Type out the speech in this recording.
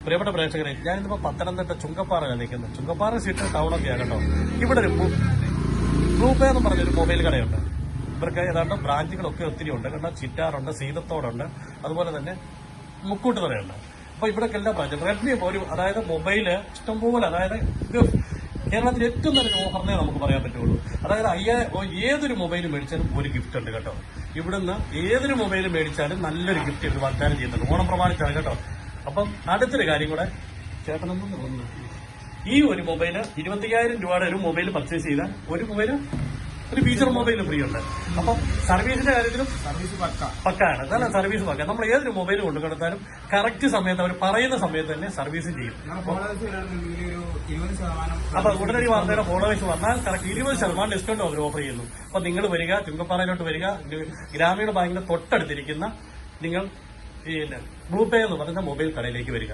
പ്രിയപ്പെട്ട പ്രേക്ഷകരെ, ഞാനിന്നിപ്പോ പത്തനംതിട്ട ചുങ്കപ്പാറയാണ് നിൽക്കുന്നത്. ചുങ്കപ്പാറ സിറ്റി ടൗണൊക്കെയാണ് കേട്ടോ. ഇവിടെ ഒരു ബ്ലൂപേ എന്ന് പറഞ്ഞൊരു മൊബൈൽ കടയുണ്ട്. ഇവർക്ക് ഏതാണ്ട് ബ്രാഞ്ചുകളൊക്കെ ഒത്തിരി ഉണ്ട്. കാരണം ചിറ്റാറുണ്ട്, സീതത്തോടുണ്ട്, അതുപോലെ തന്നെ മുക്കൂട്ട് തറയുണ്ട്. അപ്പൊ ഇവിടെ എല്ലാ ബ്രാഞ്ചും റെഡ്മി ഒരു അതായത് മൊബൈല് ഇഷ്ടംപോലെ, അതായത് ഇത് കേരളത്തിൽ ഏറ്റവും നല്ലൊരു ഓഫറിനെ നമുക്ക് പറയാൻ പറ്റുള്ളൂ. അതായത് ഏതൊരു മൊബൈൽ മേടിച്ചാലും ഒരു ഗിഫ്റ്റ് ഉണ്ട് കേട്ടോ. ഇവിടുന്ന് ഏതൊരു മൊബൈൽ മേടിച്ചാലും നല്ലൊരു ഗിഫ്റ്റ് ഇവർ വാഗ്ദാനം ചെയ്യുന്നുണ്ട്. ഓണം പ്രമാണിച്ചാണ് കേട്ടോ. അപ്പം അടുത്തൊരു കാര്യം കൂടെ ചേട്ടനൊന്നും തോന്നുന്നു, ഈ ഒരു മൊബൈല് 25,000 രൂപയുടെ ഒരു മൊബൈൽ പർച്ചേസ് ചെയ്താൽ ഒരു ഫീച്ചർ മൊബൈലും ഫ്രീ ഉണ്ട്. അപ്പം സർവീസിന്റെ കാര്യത്തിലും സർവീസ് പക്കാണ്. നല്ല സർവീസ് പക്ക. നമ്മൾ ഏതൊരു മൊബൈൽ കൊണ്ടു കൊടുത്താലും കറക്റ്റ് സമയത്ത് അവർ പറയുന്ന സമയത്ത് തന്നെ സർവീസ് ചെയ്യും. അപ്പൊ ഉടനടി വാർത്തയുടെ ഫോളോവേഴ്സ് വന്നാൽ കറക്റ്റ് 20% ഡിസ്കൗണ്ട് അവർ ഓഫർ ചെയ്യുന്നു. അപ്പൊ നിങ്ങൾ വരിക, ചുങ്കപ്പാറയിലോട്ട് വരിക, ഗ്രാമീണ ബാങ്കിന്റെ തൊട്ടടുത്തിരിക്കുന്ന നിങ്ങൾ ബ്ലൂപേ എന്ന് പറയുന്ന മൊബൈൽ കടയിലേക്ക് വരിക.